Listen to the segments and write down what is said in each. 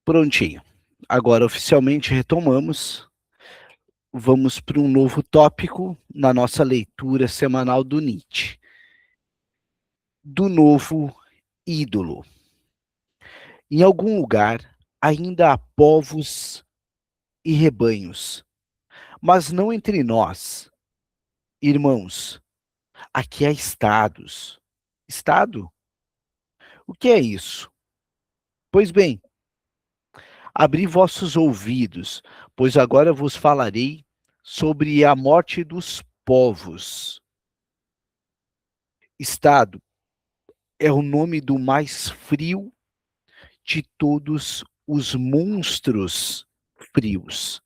Prontinho. Agora, oficialmente retomamos. Vamos para um novo tópico na nossa leitura semanal do Nietzsche. Do novo ídolo. Em algum lugar, ainda há povos e rebanhos, mas não entre nós, irmãos. Aqui há estados. Estado? O que é isso? Pois bem, abri vossos ouvidos, pois agora vos falarei sobre a morte dos povos. Estado é o nome do mais frio de todos os monstros frios.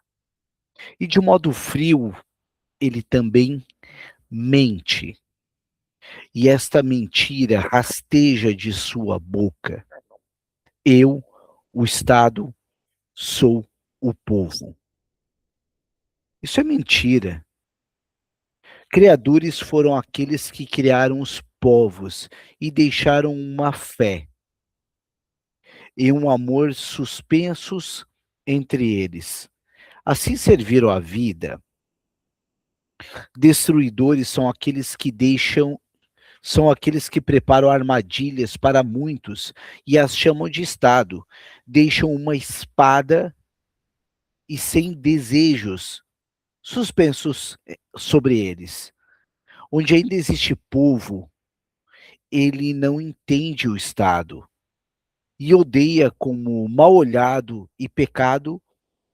E de modo frio, ele também mente. E esta mentira rasteja de sua boca. Eu, o Estado, sou o povo. Isso é mentira. Criadores foram aqueles que criaram os povos e deixaram uma fé e um amor suspensos entre eles. Assim serviram a vida. Destruidores são aqueles que preparam armadilhas para muitos e as chamam de Estado. Deixam uma espada e sem desejos suspensos sobre eles. Onde ainda existe povo, ele não entende o Estado e odeia como mal olhado e pecado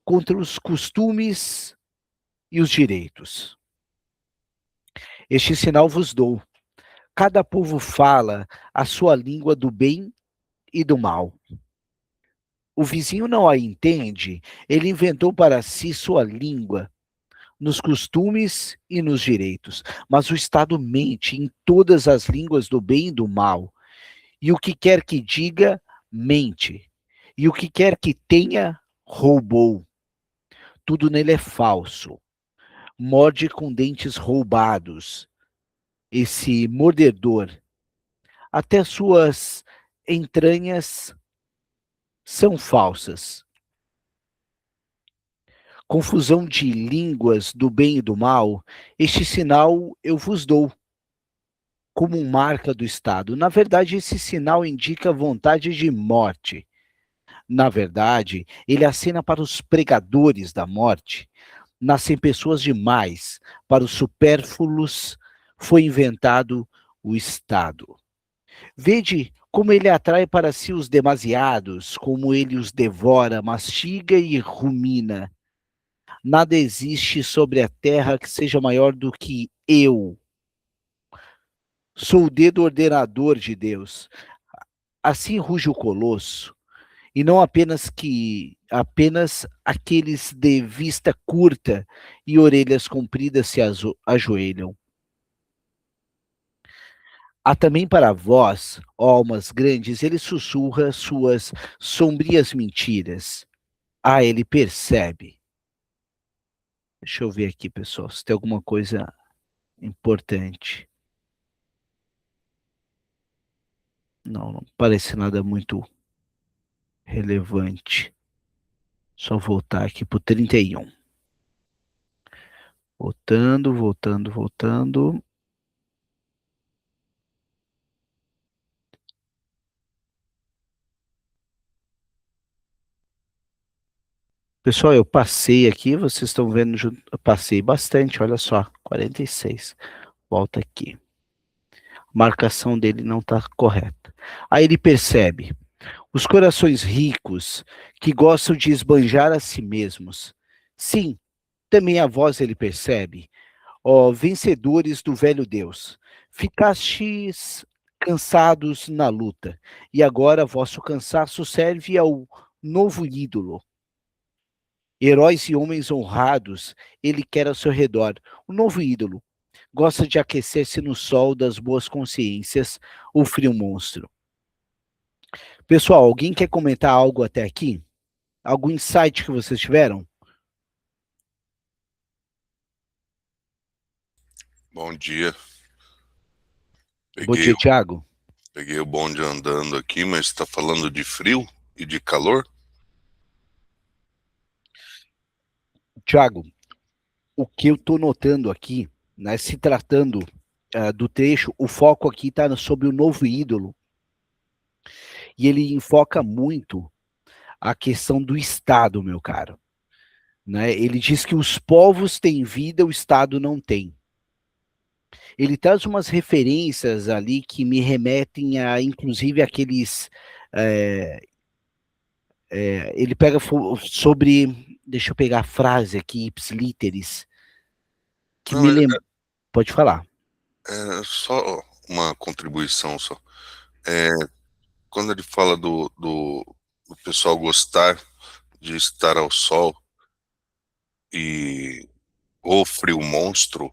contra os costumes e os direitos. Este sinal vos dou. Cada povo fala a sua língua do bem e do mal. O vizinho não a entende, ele inventou para si sua língua, nos costumes e nos direitos. Mas o Estado mente em todas as línguas do bem e do mal. E o que quer que diga, mente. E o que quer que tenha, roubou. Tudo nele é falso. Morde com dentes roubados. Esse mordedor. Até suas entranhas são falsas. Confusão de línguas do bem e do mal, este sinal eu vos dou, como marca do Estado. Na verdade, esse sinal indica vontade de morte. Na verdade, ele acena para os pregadores da morte. Nascem pessoas demais, para os supérfluos foi inventado o Estado. Vede como ele atrai para si os demasiados, como ele os devora, mastiga e rumina. Nada existe sobre a terra que seja maior do que eu. Sou o dedo ordenador de Deus. Assim ruge o colosso, e não apenas aqueles de vista curta e orelhas compridas se ajoelham. Há também para vós, ó almas grandes, ele sussurra suas sombrias mentiras. Ah, ele percebe. Deixa eu ver aqui, pessoal, se tem alguma coisa importante. Não, não parece nada muito relevante. Só voltar aqui para o 31. Voltando. Pessoal, eu passei aqui, vocês estão vendo, eu passei bastante, olha só, 46. Volta aqui. A marcação dele não está correta. Aí ele percebe, os corações ricos que gostam de esbanjar a si mesmos. Sim, também a vós ele percebe, ó vencedores do velho Deus. Ficastes cansados na luta, e agora vosso cansaço serve ao novo ídolo. Heróis e homens honrados, ele quer ao seu redor. O novo ídolo gosta de aquecer-se no sol das boas consciências, o frio monstro. Pessoal, alguém quer comentar algo até aqui? Algum insight que vocês tiveram? Bom dia. Bom dia, Thiago. Peguei o bonde andando aqui, mas está falando de frio e de calor? Tiago, o que eu estou notando aqui, né, se tratando do trecho, o foco aqui está sobre o novo ídolo, e ele enfoca muito a questão do Estado, meu caro. Né? Ele diz que os povos têm vida, o Estado não tem. Ele traz umas referências ali que me remetem a, inclusive, aqueles... ele pega sobre... Deixa eu pegar a frase aqui, ipsilíteris, que Não, me lembra... Pode falar. só uma contribuição só. Quando ele fala do pessoal gostar de estar ao sol e o frio monstro,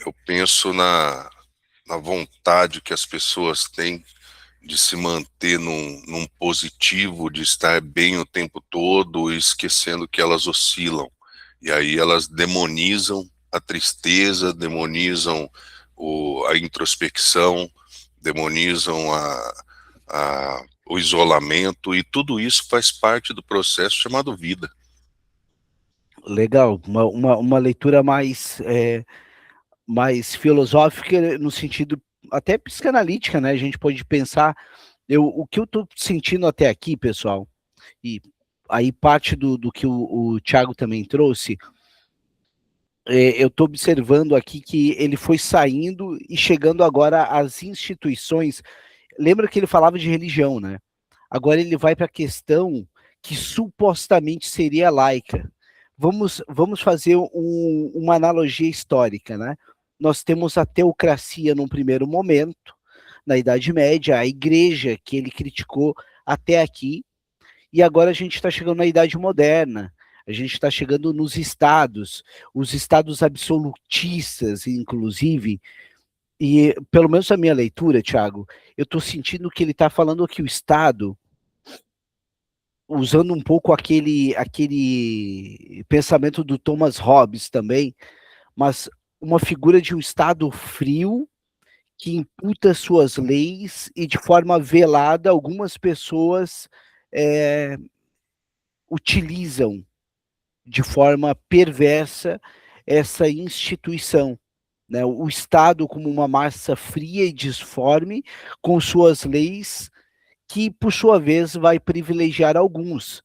eu penso na vontade que as pessoas têm de se manter num positivo, de estar bem o tempo todo, esquecendo que elas oscilam. E aí elas demonizam a tristeza, demonizam a introspecção, demonizam o isolamento, e tudo isso faz parte do processo chamado vida. Legal, uma leitura mais filosófica, no sentido até psicanalítica, né? A gente pode pensar... o que eu estou sentindo até aqui, pessoal, e aí parte do que o Thiago também trouxe, eu estou observando aqui que ele foi saindo e chegando agora às instituições. Lembra que ele falava de religião, né? Agora ele vai para a questão que supostamente seria laica. Vamos fazer uma analogia histórica, né? Nós temos a teocracia num primeiro momento, na Idade Média, a igreja que ele criticou até aqui, e agora a gente está chegando na Idade Moderna, a gente está chegando nos estados, os estados absolutistas, inclusive, e pelo menos a minha leitura, Thiago, eu estou sentindo que ele está falando que o Estado, usando um pouco aquele pensamento do Thomas Hobbes também, mas uma figura de um Estado frio que imputa suas leis e de forma velada algumas pessoas utilizam de forma perversa essa instituição, né? O Estado como uma massa fria e disforme, com suas leis, que, por sua vez, vai privilegiar alguns.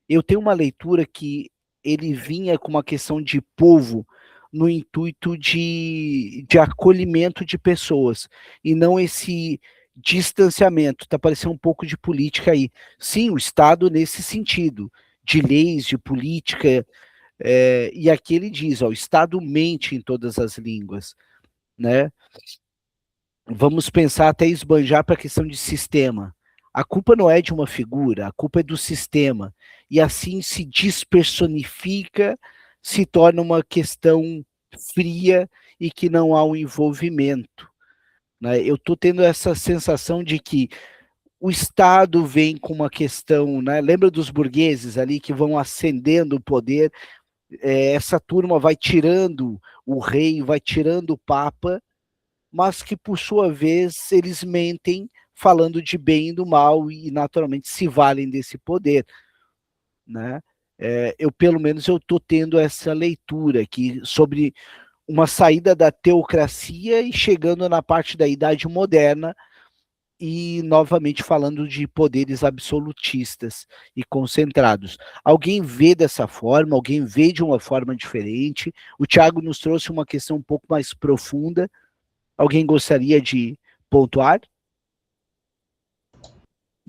Eu tenho uma leitura que ele vinha com uma questão de povo no intuito de acolhimento de pessoas, e não esse distanciamento. Está parecendo um pouco de política aí. Sim, o Estado nesse sentido, de leis, de política, e aqui ele diz, ó, o Estado mente em todas as línguas, né? Vamos pensar até esbanjar para a questão de sistema. A culpa não é de uma figura, a culpa é do sistema. E assim se despersonifica, se torna uma questão fria e que não há um envolvimento. Né? Eu estou tendo essa sensação de que o Estado vem com uma questão, né? Lembra dos burgueses ali que vão ascendendo o poder, essa turma vai tirando o rei, vai tirando o papa, mas que, por sua vez, eles mentem falando de bem e do mal e, naturalmente, se valem desse poder. Né? Eu, pelo menos, eu estou tendo essa leitura aqui sobre uma saída da teocracia e chegando na parte da Idade Moderna e, novamente, falando de poderes absolutistas e concentrados. Alguém vê dessa forma? Alguém vê de uma forma diferente? O Thiago nos trouxe uma questão um pouco mais profunda. Alguém gostaria de pontuar?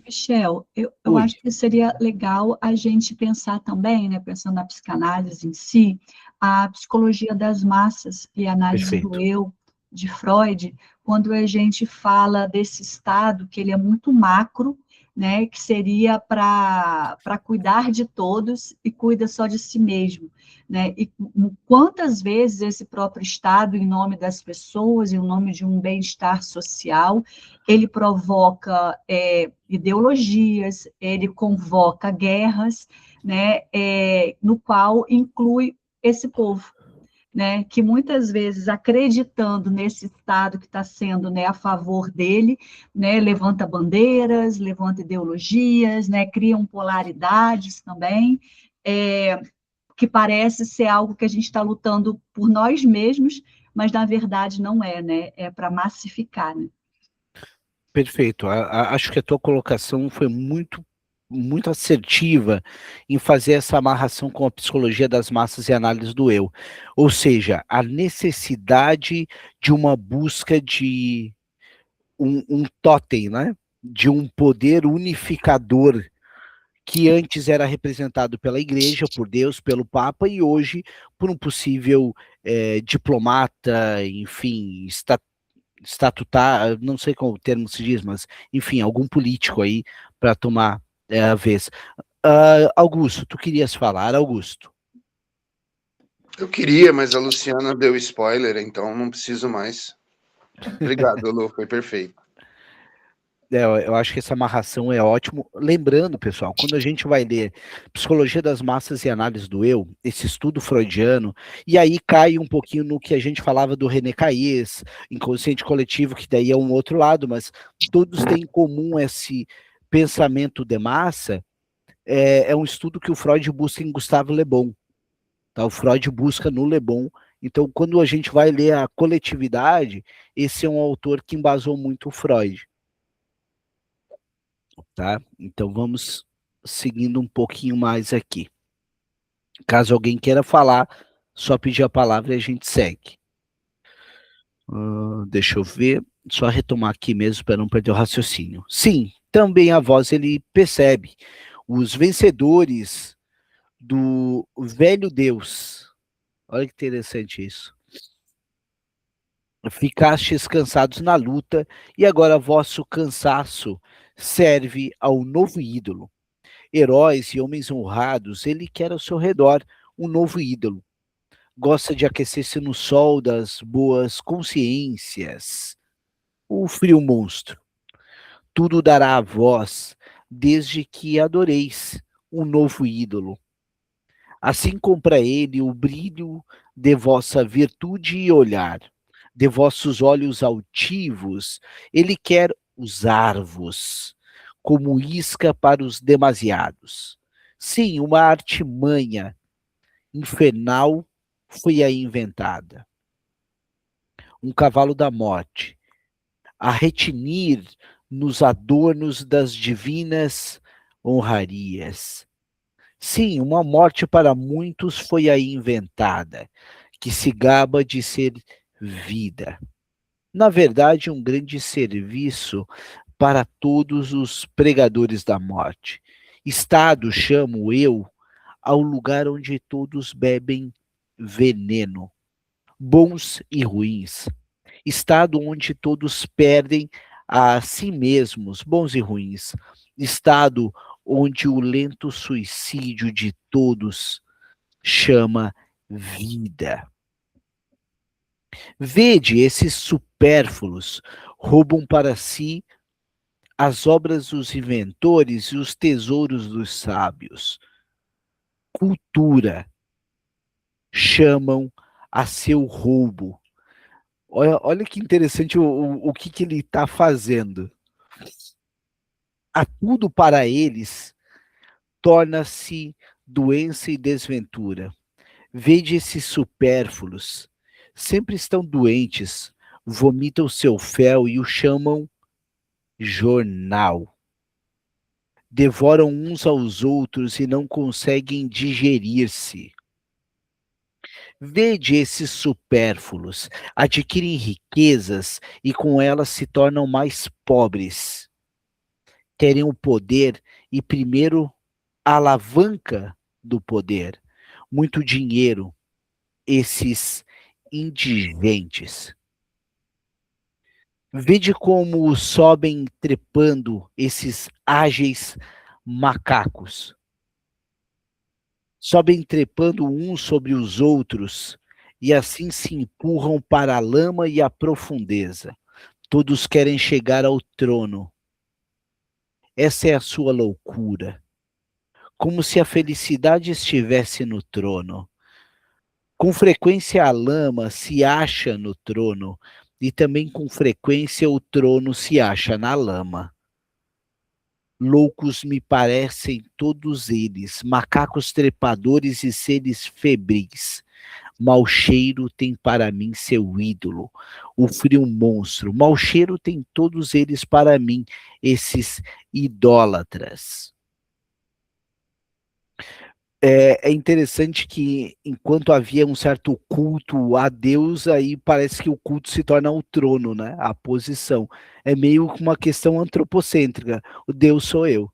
Michel, eu Oi. acho que seria legal a gente pensar também, né, pensando na psicanálise em si, a psicologia das massas e a análise do Perfeito. eu de Freud, quando a gente fala desse estado que ele é muito macro, né, que seria para cuidar de todos e cuida só de si mesmo, né? E quantas vezes esse próprio estado, em nome das pessoas, em nome de um bem-estar social, ele provoca ideologias, ele convoca guerras, né, no qual inclui esse povo, né, que muitas vezes, acreditando nesse Estado que está sendo, né, a favor dele, né, levanta bandeiras, levanta ideologias, né, criam polaridades também, que parece ser algo que a gente está lutando por nós mesmos, mas na verdade não é, né? É para massificar, né? Perfeito. Acho que a tua colocação foi muito assertiva em fazer essa amarração com a psicologia das massas e análise do eu. Ou seja, a necessidade de uma busca de um totem, né? De um poder unificador que antes era representado pela igreja, por Deus, pelo Papa, e hoje por um possível diplomata, enfim, estatutar, não sei qual o termo se diz, mas, enfim, algum político aí para tomar a vez. Augusto, tu querias falar, Augusto? Eu queria, mas a Luciana deu spoiler, então não preciso mais. Obrigado, Lu, foi perfeito. Eu acho que essa amarração é ótimo. Lembrando, pessoal, quando a gente vai ler Psicologia das Massas e Análise do Eu, esse estudo freudiano, e aí cai um pouquinho no que a gente falava do René Caillés, inconsciente coletivo, que daí é um outro lado, mas todos têm em comum esse pensamento de massa. É um estudo que o Freud busca em Gustave Le Bon. Tá? O Freud busca no Le Bon. Então, quando a gente vai ler a coletividade, esse é um autor que embasou muito o Freud. Tá? Então vamos seguindo um pouquinho mais aqui. Caso alguém queira falar, só pedir a palavra e a gente segue. Deixa eu ver, só retomar aqui mesmo para não perder o raciocínio. Sim, também a voz ele percebe. Os vencedores do velho Deus. Olha que interessante isso. Ficastes cansados na luta e agora vosso cansaço serve ao novo ídolo. Heróis e homens honrados, ele quer ao seu redor um novo ídolo. Gosta de aquecer-se no sol das boas consciências. O frio monstro. Tudo dará a vós, desde que adoreis um novo ídolo. Assim compra ele o brilho de vossa virtude e olhar, de vossos olhos altivos, ele quer usar-vos como isca para os demasiados. Sim, uma artimanha infernal foi aí inventada. Um cavalo da morte, a retinir nos adornos das divinas honrarias. Sim, uma morte para muitos foi aí inventada, que se gaba de ser vida. Na verdade, um grande serviço para todos os pregadores da morte. Estado chamo eu ao lugar onde todos bebem veneno, bons e ruins. Estado onde todos perdem a si mesmos, bons e ruins. Estado onde o lento suicídio de todos chama vida. Vede, esses supérfluos roubam para si as obras dos inventores e os tesouros dos sábios. Cultura chamam a seu roubo. Olha que interessante o que ele está fazendo. A tudo para eles torna-se doença e desventura. Vede esses supérfluos, sempre estão doentes, vomitam seu fel e o chamam jornal. Devoram uns aos outros e não conseguem digerir-se. Vede esses supérfluos, adquirem riquezas e com elas se tornam mais pobres. Querem o poder e primeiro a alavanca do poder. Muito dinheiro, esses indigentes. Vede como sobem trepando esses ágeis macacos. Sobem trepando uns sobre os outros e assim se empurram para a lama e a profundeza. Todos querem chegar ao trono. Essa é a sua loucura. Como se a felicidade estivesse no trono. Com frequência a lama se acha no trono e também com frequência o trono se acha na lama. Loucos me parecem todos eles, macacos trepadores e seres febris. Mau cheiro tem para mim seu ídolo, o frio monstro. Mau cheiro tem todos eles para mim, esses idólatras. É interessante que, enquanto havia um certo culto a Deus, aí parece que o culto se torna o trono, né? A posição. É meio uma questão antropocêntrica. O Deus sou eu.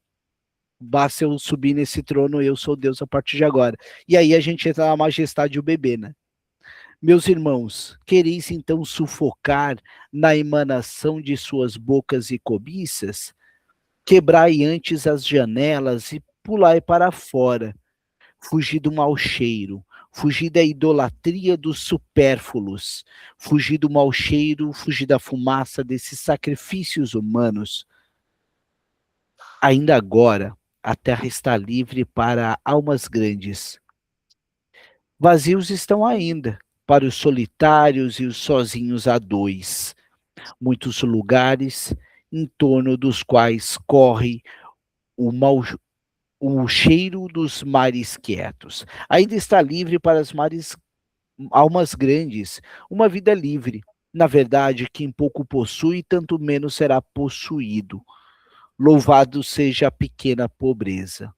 Basta eu subir nesse trono, eu sou Deus a partir de agora. E aí a gente entra na majestade e o bebê, né? Meus irmãos, quereis então sufocar na emanação de suas bocas e cobiças? Quebrai antes as janelas e pulai para fora. Fugi do mau cheiro, fugi da idolatria dos supérfluos, fugi do mau cheiro, fugi da fumaça desses sacrifícios humanos. Ainda agora, a terra está livre para almas grandes. Vazios estão ainda, para os solitários e os sozinhos a dois. Muitos lugares em torno dos quais corre o cheiro dos mares quietos. Ainda está livre para as almas grandes, uma vida livre. Na verdade, quem pouco possui, tanto menos será possuído. Louvado seja a pequena pobreza.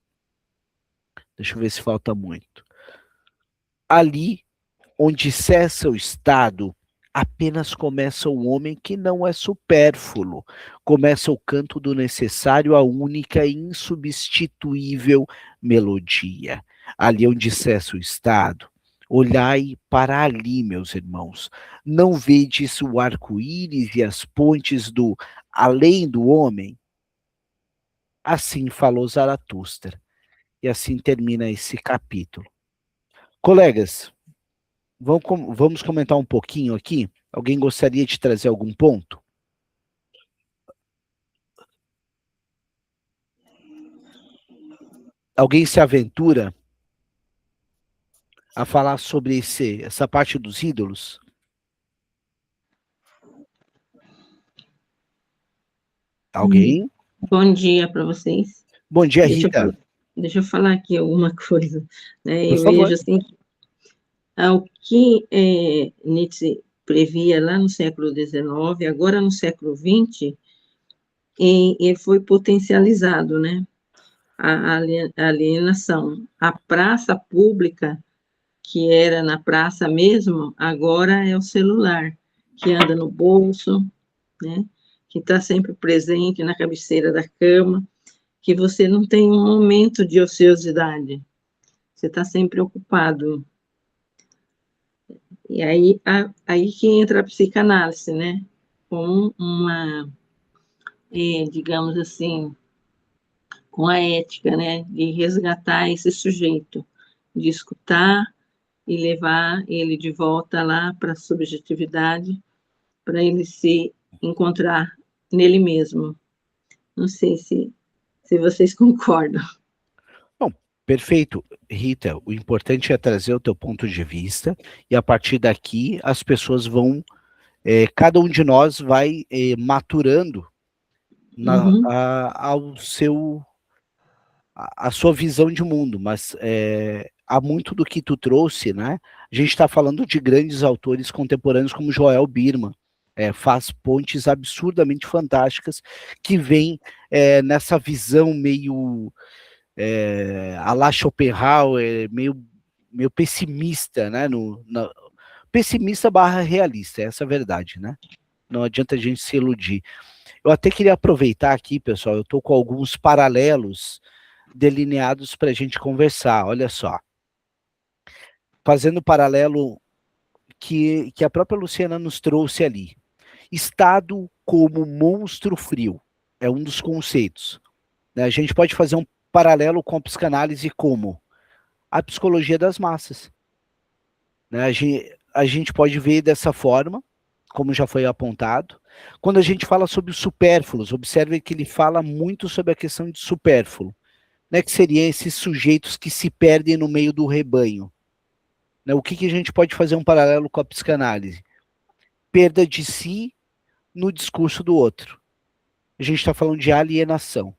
Deixa eu ver se falta muito. Ali onde cessa o Estado, apenas começa o homem que não é supérfluo. Começa o canto do necessário, a única e insubstituível melodia. Ali onde cessa o Estado, olhai para ali, meus irmãos. Não vedes o arco-íris e as pontes do além do homem? Assim falou Zaratustra. E assim termina esse capítulo. Colegas, vamos comentar um pouquinho aqui? Alguém gostaria de trazer algum ponto? Alguém se aventura a falar sobre essa parte dos ídolos? Alguém? Bom dia para vocês. Bom dia, Rita. Deixa eu falar aqui alguma coisa. Né? Por favor. Vejo assim, o que Nietzsche previa lá no século XIX, agora no século XX, e foi potencializado, né? A alienação. A praça pública, que era na praça mesmo, agora é o celular, que anda no bolso, né? Que está sempre presente na cabeceira da cama, que você não tem um momento de ociosidade, você está sempre ocupado. E aí que entra a psicanálise, né? Com uma, digamos assim, com a ética, né? De resgatar esse sujeito, de escutar e levar ele de volta lá para a subjetividade, para ele se encontrar nele mesmo. Não sei se vocês concordam. Bom, perfeito, Rita. O importante é trazer o teu ponto de vista e a partir daqui as pessoas vão, cada um de nós vai maturando a sua visão de mundo, mas há muito do que tu trouxe, né? A gente está falando de grandes autores contemporâneos como Joel Birman, faz pontes absurdamente fantásticas que vêm nessa visão meio a la Schopenhauer, meio pessimista, né? Pessimista barra realista, essa é a verdade, né? Não adianta a gente se iludir. Eu até queria aproveitar aqui, pessoal, eu estou com alguns paralelos delineados para a gente conversar, olha só. Fazendo paralelo que a própria Luciana nos trouxe ali. Estado como monstro frio, é um dos conceitos. Né? A gente pode fazer um paralelo com a psicanálise como a psicologia das massas. Né? A gente pode ver dessa forma, como já foi apontado. Quando a gente fala sobre os supérfluos, observe que ele fala muito sobre a questão de supérfluo, né, que seriam esses sujeitos que se perdem no meio do rebanho. Né, o que a gente pode fazer um paralelo com a psicanálise? Perda de si no discurso do outro. A gente está falando de alienação.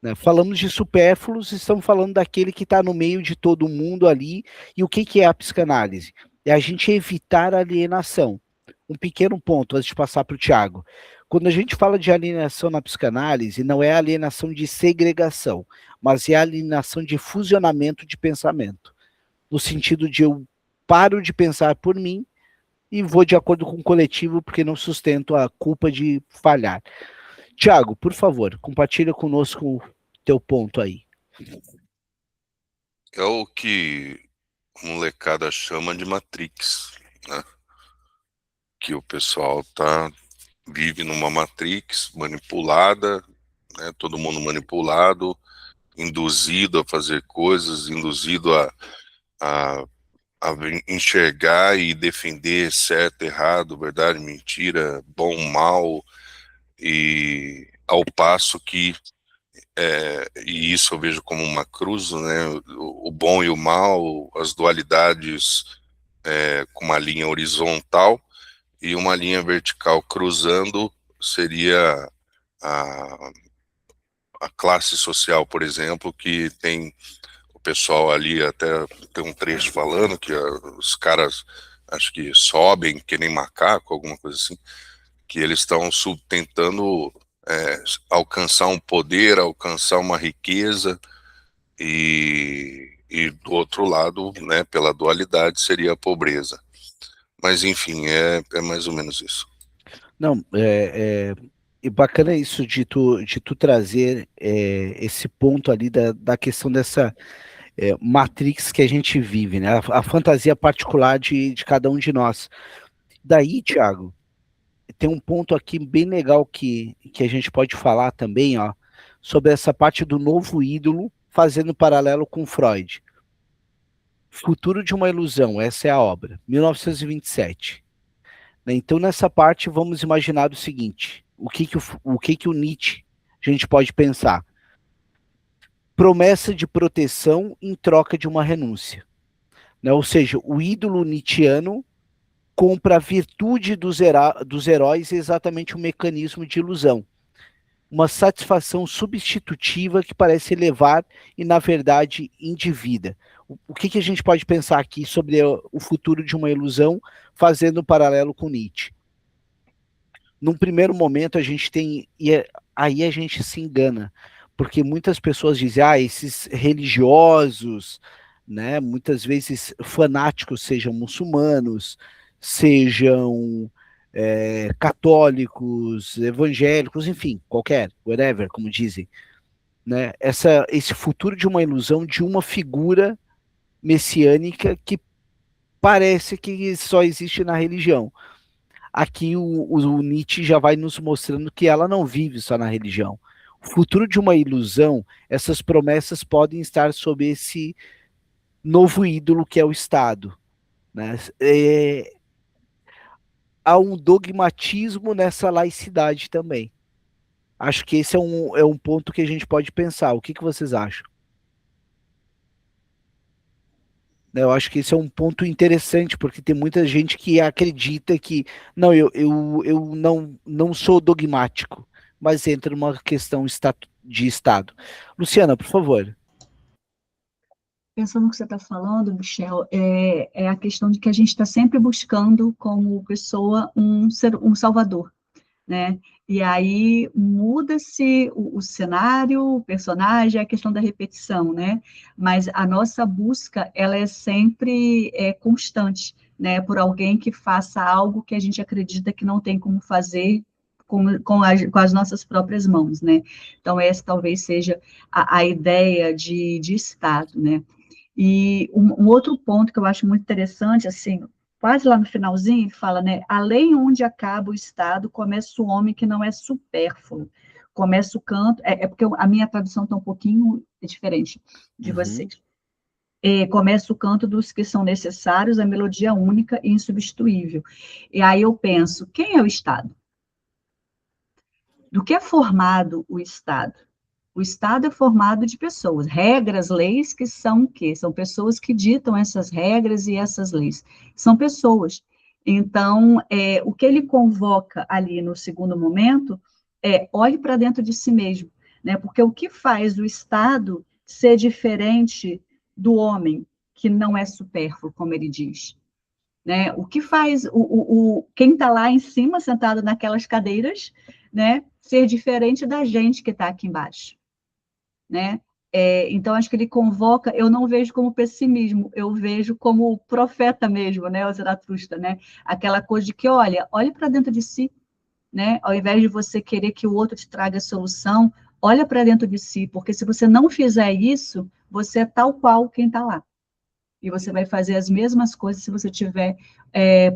né? Falamos de supérfluos, estamos falando daquele que está no meio de todo mundo ali. E o que, que é a psicanálise? É a gente evitar a alienação. Um pequeno ponto antes de passar para o Tiago. Quando a gente fala de alienação na psicanálise, não é alienação de segregação, mas é alienação de fusionamento de pensamento. No sentido de eu paro de pensar por mim e vou de acordo com o coletivo, porque não sustento a culpa de falhar. Tiago, por favor, compartilha conosco o teu ponto aí. É o que a molecada chama de Matrix, né? Que o pessoal vive numa Matrix manipulada, né? Todo mundo manipulado, induzido a fazer coisas, induzido a enxergar e defender certo, errado, verdade, mentira, bom, mal, e ao passo que, e isso eu vejo como uma cruz, né, o bom e o mal, as dualidades com uma linha horizontal e uma linha vertical cruzando seria a, a classe social, por exemplo, que tem o pessoal ali, até tem um trecho falando que os caras, acho que sobem que nem macaco, alguma coisa assim, que eles estão tentando alcançar um poder, alcançar uma riqueza, e do outro lado, né, pela dualidade, seria a pobreza. Mas, enfim, é mais ou menos isso. Não, e bacana isso de tu trazer esse ponto ali da questão dessa Matrix que a gente vive, né? A fantasia particular de cada um de nós. Daí, Thiago, tem um ponto aqui bem legal que a gente pode falar também, ó, sobre essa parte do novo ídolo, fazendo paralelo com Freud. Futuro de uma Ilusão, essa é a obra, 1927. Então, nessa parte, vamos imaginar o seguinte, o que o Nietzsche a gente pode pensar? Promessa de proteção em troca de uma renúncia. Né? Ou seja, o ídolo nietzschiano compra a virtude dos heróis exatamente um mecanismo de ilusão. Uma satisfação substitutiva que parece elevar e, na verdade, individa. O que a gente pode pensar aqui sobre o futuro de uma ilusão, fazendo um paralelo com Nietzsche? Num primeiro momento, a gente tem... aí a gente se engana, porque muitas pessoas dizem, esses religiosos, né, muitas vezes fanáticos, sejam muçulmanos, sejam católicos, evangélicos, enfim, qualquer, whatever, como dizem, né, esse futuro de uma ilusão de uma figura messiânica que parece que só existe na religião. Aqui o Nietzsche já vai nos mostrando que ela não vive só na religião. O futuro de uma ilusão, essas promessas podem estar sob esse novo ídolo que é o Estado, né? Há um dogmatismo nessa laicidade também. Acho que esse é um ponto que a gente pode pensar. O que vocês acham? Eu acho que esse é um ponto interessante, porque tem muita gente que acredita que, não, eu não sou dogmático, mas entra numa questão de Estado. Luciana, por favor. Pensando no que você está falando, Michel, é a questão de que a gente está sempre buscando, como pessoa, um salvador, né? E aí muda-se o cenário, o personagem, a questão da repetição, né? Mas a nossa busca, ela é sempre constante, né? Por alguém que faça algo que a gente acredita que não tem como fazer com as nossas próprias mãos, né? Então, essa talvez seja a ideia de Estado, né? E um outro ponto que eu acho muito interessante, assim, quase lá no finalzinho, ele fala, né, além onde acaba o Estado, começa o homem que não é supérfluo, começa o canto, porque a minha tradução está um pouquinho diferente de vocês. Começa o canto dos que são necessários, a melodia única e insubstituível. E aí eu penso, quem é o Estado? Do que é formado o Estado? O Estado é formado de pessoas, regras, leis, que são o quê? São pessoas que ditam essas regras e essas leis. São pessoas. Então, o que ele convoca ali no segundo momento olhe para dentro de si mesmo, né? Porque o que faz o Estado ser diferente do homem, que não é supérfluo, como ele diz? Né? O que faz quem está lá em cima, sentado naquelas cadeiras, né, ser diferente da gente que está aqui embaixo? Né? Então, acho que ele convoca, eu não vejo como pessimismo, eu vejo como profeta mesmo, né, o Zaratustra, né? Aquela coisa de que, olhe para dentro de si, né? Ao invés de você querer que o outro te traga a solução, olha para dentro de si, porque se você não fizer isso, você é tal qual quem está lá. E você vai fazer as mesmas coisas se você tiver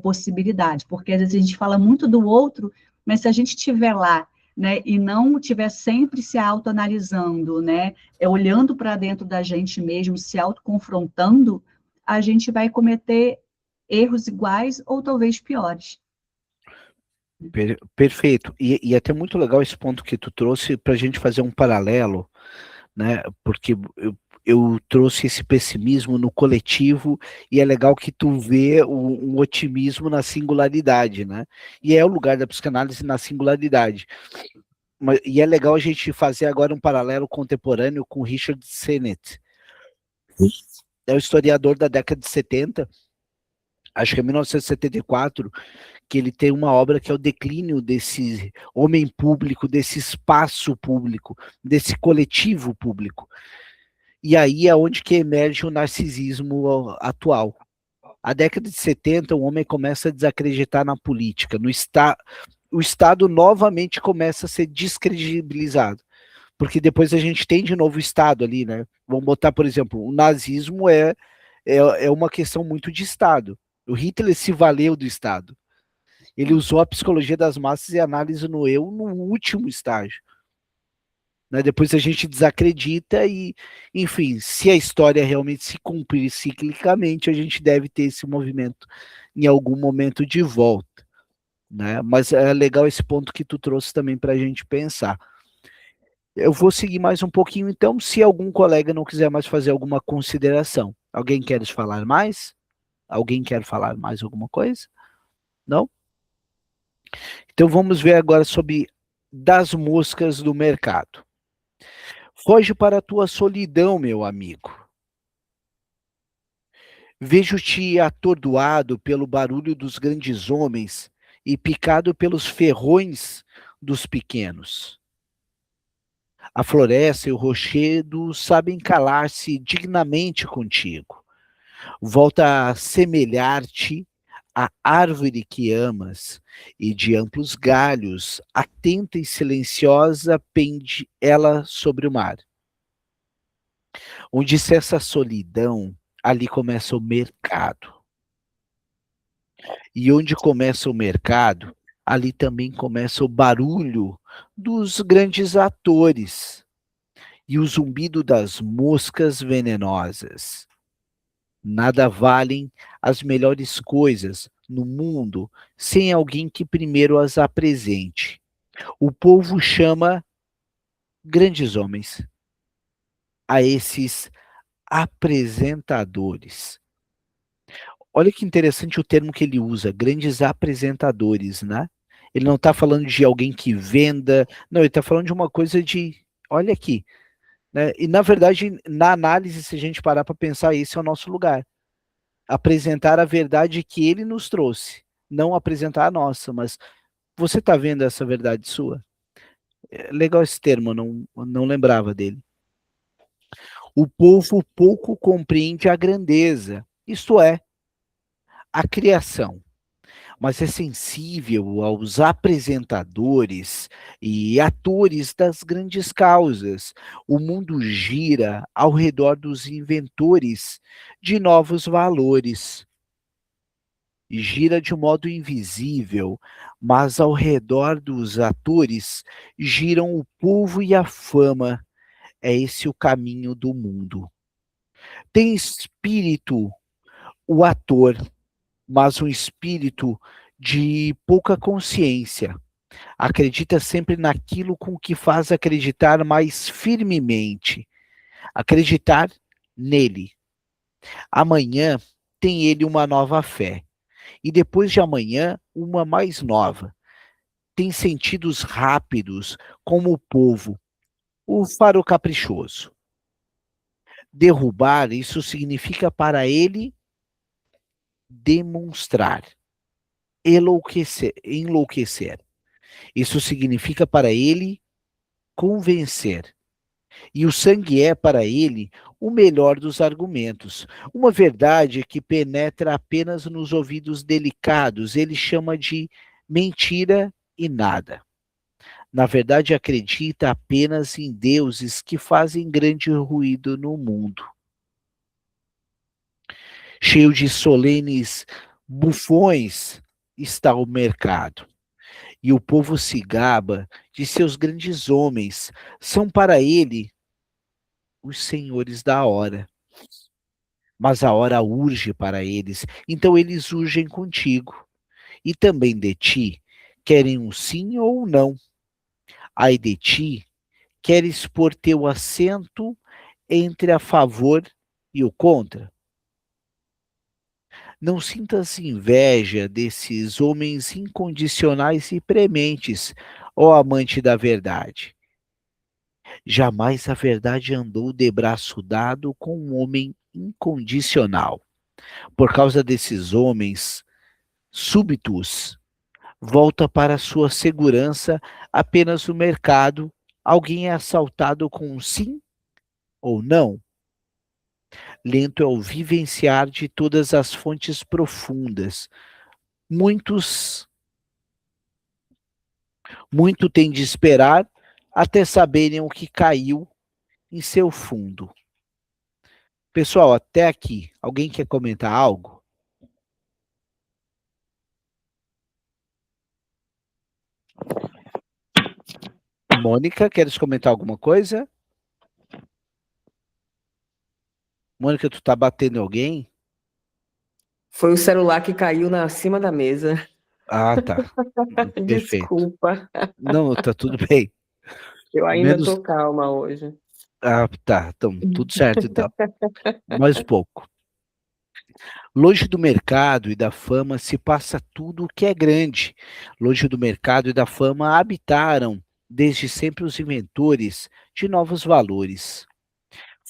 possibilidade, porque às vezes a gente fala muito do outro, mas se a gente estiver lá, né, e não estiver sempre se autoanalisando, né, olhando para dentro da gente mesmo, se autoconfrontando, a gente vai cometer erros iguais ou talvez piores. Perfeito. E até muito legal esse ponto que tu trouxe para a gente fazer um paralelo, né? Porque eu trouxe esse pessimismo no coletivo e é legal que tu vê um otimismo na singularidade, né? E é o lugar da psicanálise na singularidade. E é legal a gente fazer agora um paralelo contemporâneo com Richard Sennett. É o historiador da década de 70, acho que é 1974, que ele tem uma obra que é o declínio desse homem público, desse espaço público, desse coletivo público. E aí é onde que emerge o narcisismo atual. A década de 70, o homem começa a desacreditar na política, o Estado novamente começa a ser descredibilizado, porque depois a gente tem de novo o Estado ali, né? Vamos botar, por exemplo, o nazismo é uma questão muito de Estado. O Hitler se valeu do Estado. Ele usou a psicologia das massas e análise no eu no último estágio. Né? Depois a gente desacredita e, enfim, se a história realmente se cumprir ciclicamente, a gente deve ter esse movimento em algum momento de volta. Né? Mas é legal esse ponto que tu trouxe também para a gente pensar. Eu vou seguir mais um pouquinho, então, se algum colega não quiser mais fazer alguma consideração. Alguém quer falar mais? Alguém quer falar mais alguma coisa? Não? Então vamos ver agora sobre das moscas do mercado. Foge para a tua solidão, meu amigo. Vejo-te atordoado pelo barulho dos grandes homens e picado pelos ferrões dos pequenos. A floresta e o rochedo sabem calar-se dignamente contigo. Volta a semelhar-te à árvore que amas, e de amplos galhos, atenta e silenciosa, pende ela sobre o mar. Onde cessa a solidão, ali começa o mercado. E onde começa o mercado, ali também começa o barulho dos grandes atores e o zumbido das moscas venenosas. Nada valem as melhores coisas no mundo sem alguém que primeiro as apresente. O povo chama grandes homens a esses apresentadores. Olha que interessante o termo que ele usa, grandes apresentadores, né? Ele não está falando de alguém que venda, não, ele está falando de uma coisa de, olha aqui, né? E na verdade, na análise, se a gente parar para pensar, esse é o nosso lugar. Apresentar a verdade que ele nos trouxe, não apresentar a nossa, mas você está vendo essa verdade sua? É legal esse termo, eu não lembrava dele. O povo pouco compreende a grandeza, isto é, a criação, mas é sensível aos apresentadores e atores das grandes causas. O mundo gira ao redor dos inventores de novos valores. Gira de um modo invisível, mas ao redor dos atores giram o povo e a fama. É esse o caminho do mundo. Tem espírito o ator, mas um espírito de pouca consciência. Acredita sempre naquilo com que faz acreditar mais firmemente. Acreditar nele. Amanhã tem ele uma nova fé. E depois de amanhã, uma mais nova. Tem sentidos rápidos, como o povo. O faro caprichoso. Derrubar, isso significa para ele demonstrar. Enlouquecer. Isso significa para ele convencer. E o sangue é para ele o melhor dos argumentos. Uma verdade que penetra apenas nos ouvidos delicados, ele chama de mentira e nada. Na verdade, acredita apenas em deuses que fazem grande ruído no mundo. Cheio de solenes bufões está o mercado. E o povo se gaba de seus grandes homens. São para ele os senhores da hora. Mas a hora urge para eles, então eles urgem contigo. E também de ti, querem um sim ou um não. Ai de ti, queres pôr teu assento entre a favor e o contra? Não sintas inveja desses homens incondicionais e prementes, ó amante da verdade. Jamais a verdade andou de braço dado com um homem incondicional. Por causa desses homens súbitos, volta para sua segurança apenas o mercado. Alguém é assaltado com um sim ou não? Lento é o vivenciar de todas as fontes profundas. Muito tem de esperar até saberem o que caiu em seu fundo. Pessoal, até aqui, alguém quer comentar algo? Mônica, queres comentar alguma coisa? Mônica, tu tá batendo em alguém? Foi o celular que caiu na cima da mesa. Ah, tá. Perfeito. Desculpa, Não, tá tudo bem. eu ainda Menos. tô calma hoje. Ah, tá. Então, tudo certo, então. Mais um pouco. Longe do mercado e da fama se passa tudo o que é grande. Longe do mercado e da fama habitaram desde sempre os inventores de novos valores.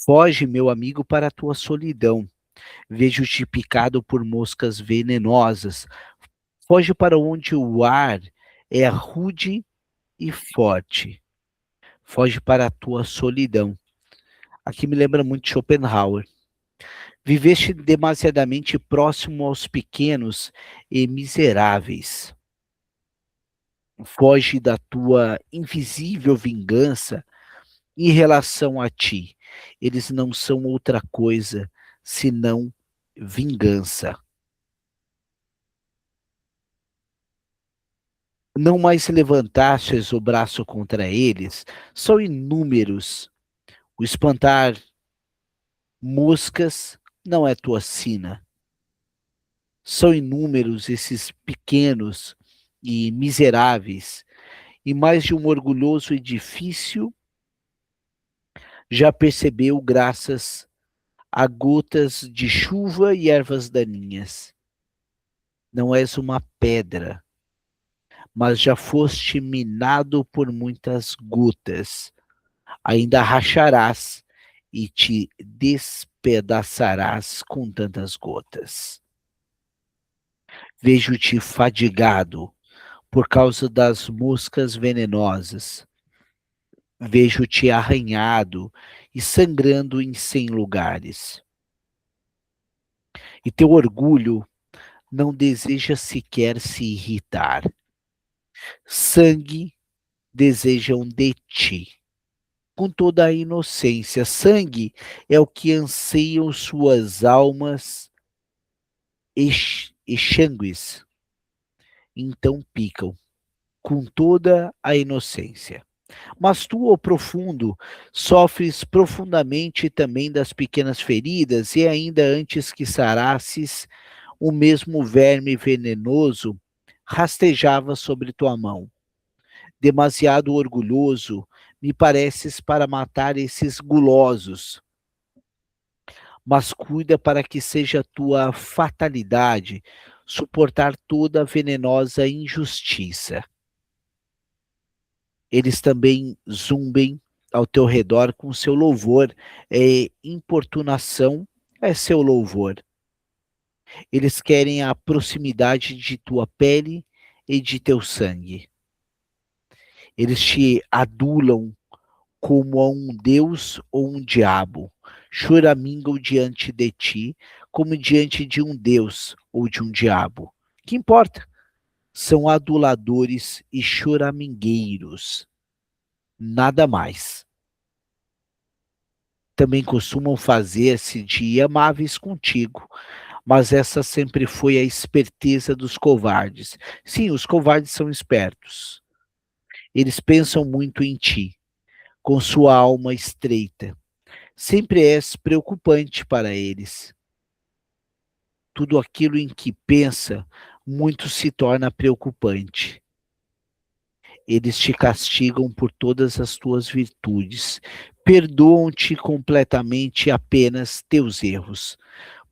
Foge, meu amigo, para a tua solidão. Vejo-te picado por moscas venenosas. Foge para onde o ar é rude e forte. Foge para a tua solidão. Aqui me lembra muito de Schopenhauer. Viveste demasiadamente próximo aos pequenos e miseráveis. Foge da tua invisível vingança em relação a ti. Eles não são outra coisa senão vingança. Não mais levantastes o braço contra eles, são inúmeros. O espantar moscas não é tua sina. São inúmeros esses pequenos e miseráveis, e mais de um orgulhoso edifício já percebeu graças a gotas de chuva e ervas daninhas. Não és uma pedra, mas já foste minado por muitas gotas. Ainda racharás e te despedaçarás com tantas gotas. Vejo-te fadigado por causa das moscas venenosas. Vejo-te arranhado e sangrando em 100 lugares. E teu orgulho não deseja sequer se irritar. Sangue desejam de ti, com toda a inocência. Sangue é o que anseiam suas almas exangues. Então picam, com toda a inocência. Mas tu, ó profundo, sofres profundamente também das pequenas feridas, e ainda antes que sarasses, o mesmo verme venenoso rastejava sobre tua mão. Demasiado orgulhoso me pareces para matar esses gulosos, mas cuida para que seja tua fatalidade suportar toda a venenosa injustiça. Eles também zumbem ao teu redor com seu louvor. Importunação é seu louvor. Eles querem a proximidade de tua pele e de teu sangue. Eles te adulam como a um deus ou um diabo. Choramingam diante de ti, como diante de um deus ou de um diabo. Que importa? São aduladores e choramingueiros. Nada mais. Também costumam fazer-se de amáveis contigo, mas essa sempre foi a esperteza dos covardes. Sim, os covardes são espertos. Eles pensam muito em ti, com sua alma estreita. Sempre és preocupante para eles. Tudo aquilo em que pensa, muito se torna preocupante. Eles te castigam por todas as tuas virtudes. Perdoam-te completamente apenas teus erros.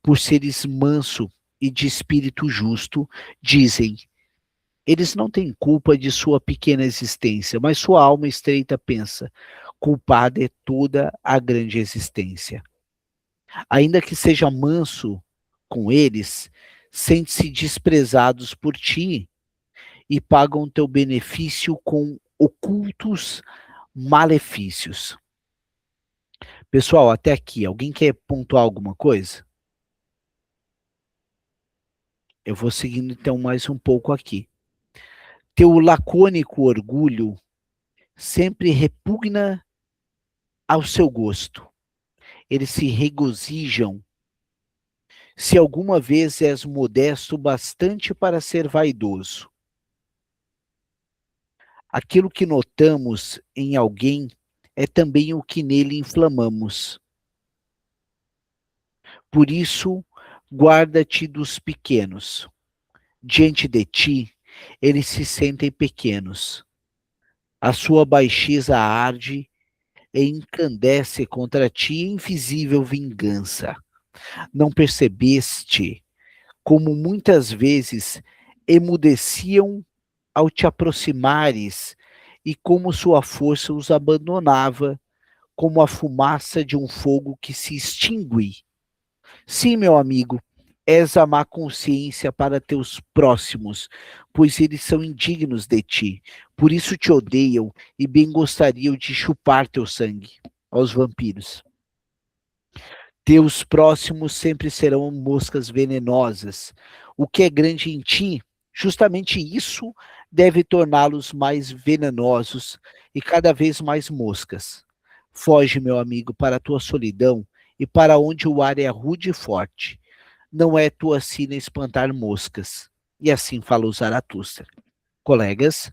Por seres manso e de espírito justo, dizem, eles não têm culpa de sua pequena existência, mas sua alma estreita pensa, culpada é toda a grande existência. Ainda que seja manso com eles, sente-se desprezados por ti e pagam teu benefício com ocultos malefícios. Pessoal, até aqui, alguém quer pontuar alguma coisa? Eu vou seguindo então mais um pouco aqui. Teu lacônico orgulho sempre repugna ao seu gosto. Eles se regozijam se alguma vez és modesto bastante para ser vaidoso. Aquilo que notamos em alguém é também o que nele inflamamos. Por isso, guarda-te dos pequenos. Diante de ti, eles se sentem pequenos. A sua baixeza arde e encandece contra ti invisível vingança. Não percebeste como muitas vezes emudeciam ao te aproximares e como sua força os abandonava, como a fumaça de um fogo que se extingue. Sim, meu amigo, és a má consciência para teus próximos, pois eles são indignos de ti. Por isso te odeiam e bem gostariam de chupar teu sangue, aos vampiros. Teus próximos sempre serão moscas venenosas. O que é grande em ti, justamente isso deve torná-los mais venenosos e cada vez mais moscas. Foge, meu amigo, para a tua solidão e para onde o ar é rude e forte. Não é tua sina espantar moscas. E assim falou Zaratustra. Colegas?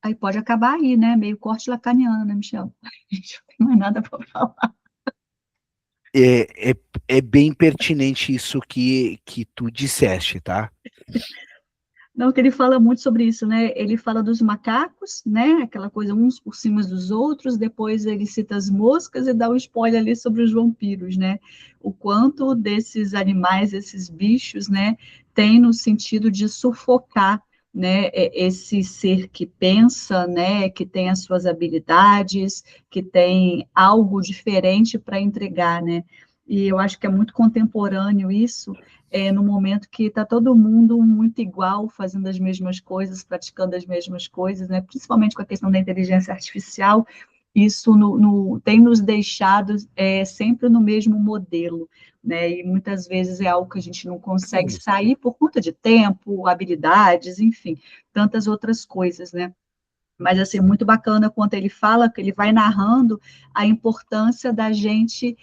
Aí pode acabar aí, né? Meio corte lacaniano, né, Michel? Não tem mais nada para falar. É bem pertinente isso que tu disseste, tá? Não, que ele fala muito sobre isso, né? Ele fala dos macacos, né? Aquela coisa uns por cima dos outros, depois ele cita as moscas e dá um spoiler ali sobre os vampiros, né? O quanto desses animais, esses bichos, né, tem no sentido de sufocar, né, esse ser que pensa, né, que tem as suas habilidades, que tem algo diferente para entregar, né? E eu acho que é muito contemporâneo isso, no momento que está todo mundo muito igual, fazendo as mesmas coisas, praticando as mesmas coisas, né? Principalmente com a questão da inteligência artificial, isso tem nos deixado sempre no mesmo modelo, né? E muitas vezes é algo que a gente não consegue sair por conta de tempo, habilidades, enfim, tantas outras coisas, né? Mas, assim, muito bacana quando ele fala, que ele vai narrando a importância da gente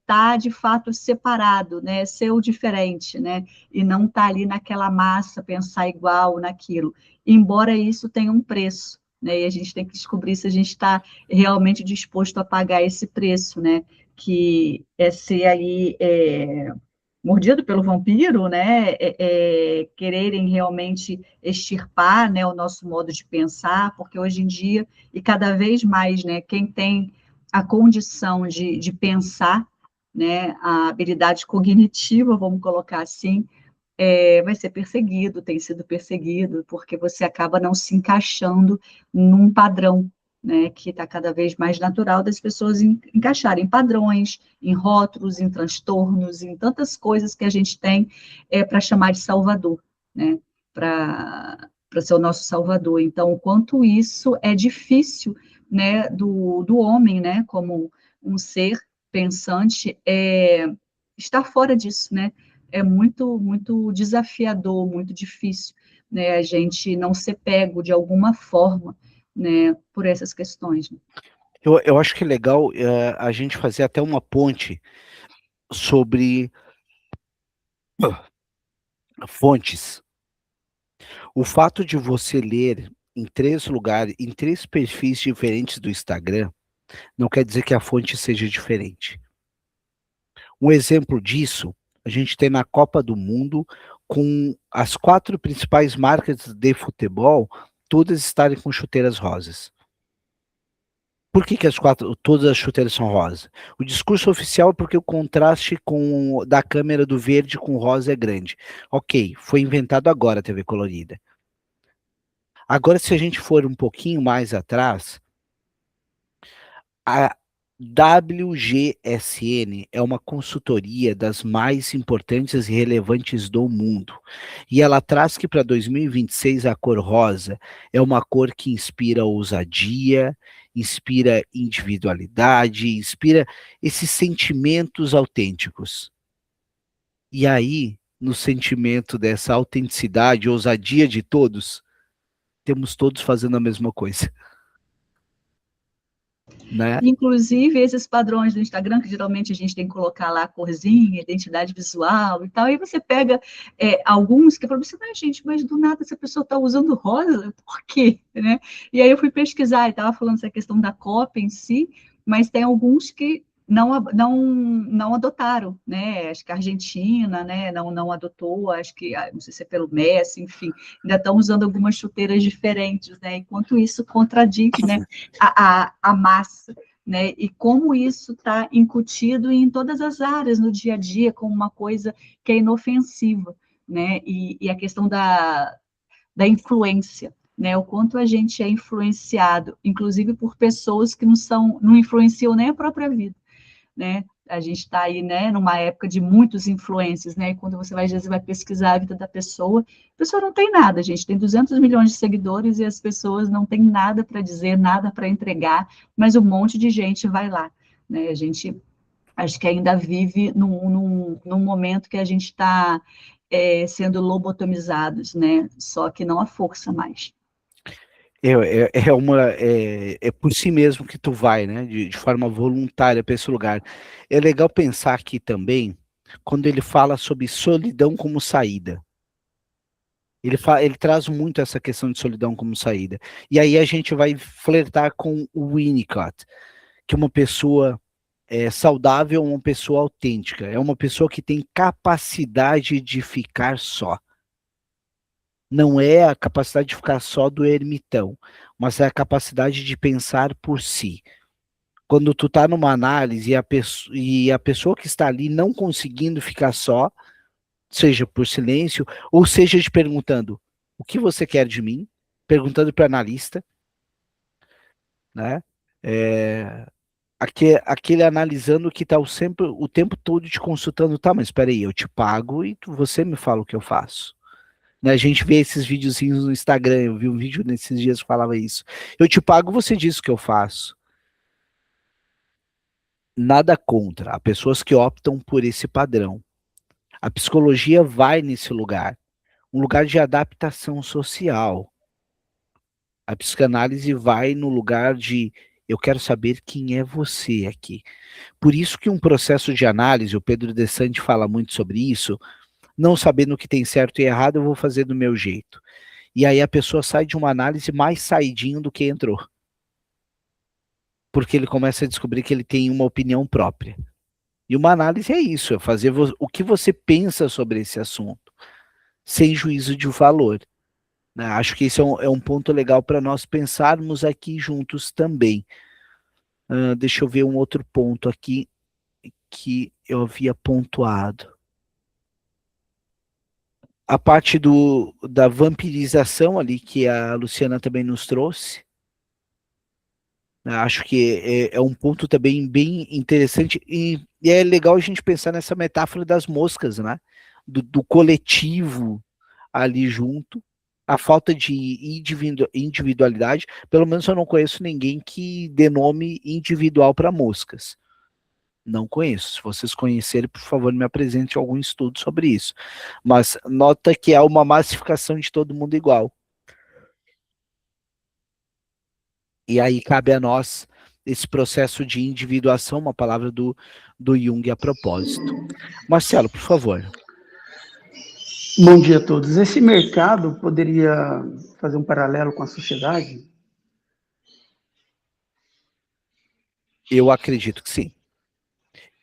tá, de fato, separado, né, ser o diferente, né, e não estar ali naquela massa, pensar igual naquilo, embora isso tenha um preço, né, e a gente tem que descobrir se a gente está realmente disposto a pagar esse preço, né, que é ser ali mordido pelo vampiro, né, quererem realmente extirpar, né, o nosso modo de pensar, porque hoje em dia, e cada vez mais, né, quem tem a condição de pensar, né, a habilidade cognitiva, vamos colocar assim, vai ser perseguido, tem sido perseguido, porque você acaba não se encaixando num padrão, né, que está cada vez mais natural das pessoas encaixarem em padrões, em rótulos, em transtornos, em tantas coisas que a gente tem para chamar de Salvador, né, para ser o nosso Salvador. Então, o quanto isso é difícil, né, do homem, né, como um ser pensante, estar fora disso, né, é muito, muito desafiador, muito difícil, né, a gente não ser pego de alguma forma, né, por essas questões. Né? Eu acho que é legal a gente fazer até uma ponte sobre fontes. O fato de você ler em 3 lugares, em 3 perfis diferentes do Instagram, não quer dizer que a fonte seja diferente. Um exemplo disso, a gente tem na Copa do Mundo, com as 4 principais marcas de futebol, todas estarem com chuteiras rosas. Por que todas as chuteiras são rosas? O discurso oficial é porque o contraste da câmera do verde com o rosa é grande. Ok, foi inventado agora a TV colorida. Agora, se a gente for um pouquinho mais atrás, a WGSN é uma consultoria das mais importantes e relevantes do mundo. E ela traz que para 2026 a cor rosa é uma cor que inspira ousadia, inspira individualidade, inspira esses sentimentos autênticos. E aí, no sentimento dessa autenticidade, ousadia de todos, temos todos fazendo a mesma coisa. Né? Inclusive, esses padrões do Instagram, que geralmente a gente tem que colocar lá a corzinha, identidade visual e tal, aí você pega alguns que falam assim, mas gente, mas do nada essa pessoa está usando rosa, por quê? Né? E aí eu fui pesquisar, e estava falando essa questão da cópia em si, mas tem alguns que não adotaram, né? Acho que a Argentina, né, não adotou, acho que, não sei se é pelo Messi, enfim, ainda estão usando algumas chuteiras diferentes, né? Enquanto isso contradiz, né, a massa, né? E como isso está incutido em todas as áreas no dia a dia, como uma coisa que é inofensiva, né? E a questão da influência, né? O quanto a gente é influenciado, inclusive por pessoas que não influenciam nem a própria vida, né? A gente está aí, né, numa época de muitos influencers, né? E quando você vai, às vezes, vai pesquisar a vida da pessoa, a pessoa não tem nada, a gente tem 200 milhões de seguidores e as pessoas não têm nada para dizer, nada para entregar, mas um monte de gente vai lá, né? A gente acho que ainda vive num momento que a gente está sendo lobotomizados, né? Só que não a força mais. É por si mesmo que tu vai, né? De forma voluntária para esse lugar. É legal pensar aqui também, quando ele fala sobre solidão como saída. Ele traz muito essa questão de solidão como saída. E aí a gente vai flertar com o Winnicott, que uma pessoa saudável é uma pessoa autêntica, é uma pessoa que tem capacidade de ficar só. Não é a capacidade de ficar só do ermitão, mas é a capacidade de pensar por si. Quando tu tá numa análise e a pessoa que está ali não conseguindo ficar só, seja por silêncio, ou seja te perguntando, o que você quer de mim? Perguntando para o analista, né? Aquele analisando que está o tempo todo te consultando, tá, mas espera aí, eu te pago e você me fala o que eu faço. Né, a gente vê esses videozinhos no Instagram, eu vi um vídeo nesses dias que falava isso. Eu te pago, você diz o que eu faço. Nada contra. Há pessoas que optam por esse padrão. A psicologia vai nesse lugar. Um lugar de adaptação social. A psicanálise vai no lugar de eu quero saber quem é você aqui. Por isso que um processo de análise, o Pedro Dessanti fala muito sobre isso, não sabendo o que tem certo e errado, eu vou fazer do meu jeito. E aí a pessoa sai de uma análise mais saidinho do que entrou. Porque ele começa a descobrir que ele tem uma opinião própria. E uma análise é isso, é fazer o que você pensa sobre esse assunto, sem juízo de valor. Né? Acho que esse é um ponto legal para nós pensarmos aqui juntos também. Deixa eu ver um outro ponto aqui que eu havia pontuado. a parte da vampirização ali, que a Luciana também nos trouxe, acho que é um ponto também bem interessante, e é legal a gente pensar nessa metáfora das moscas, né? Do coletivo ali junto, a falta de individualidade. Pelo menos eu não conheço ninguém que dê nome individual para moscas. Não conheço. Se vocês conhecerem, por favor, me apresente algum estudo sobre isso. Mas nota que há uma massificação de todo mundo igual. E aí cabe a nós esse processo de individuação, uma palavra do Jung a propósito. Marcelo, por favor. Bom dia a todos. Esse mercado poderia fazer um paralelo com a sociedade? Eu acredito que sim.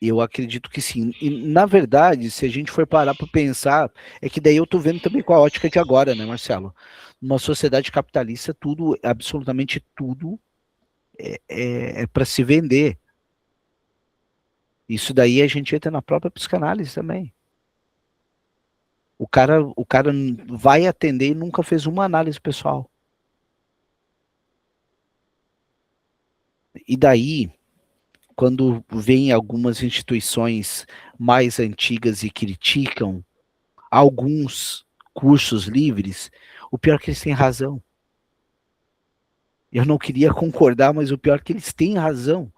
Eu acredito que sim. E, na verdade, se a gente for parar para pensar, é que daí eu estou vendo também com a ótica de agora, né, Marcelo? Numa sociedade capitalista, tudo, absolutamente tudo, é para se vender. Isso daí a gente entra na própria psicanálise também. O cara vai atender e nunca fez uma análise pessoal. E daí, quando vem algumas instituições mais antigas e criticam alguns cursos livres, o pior é que eles têm razão. Eu não queria concordar, mas o pior é que eles têm razão.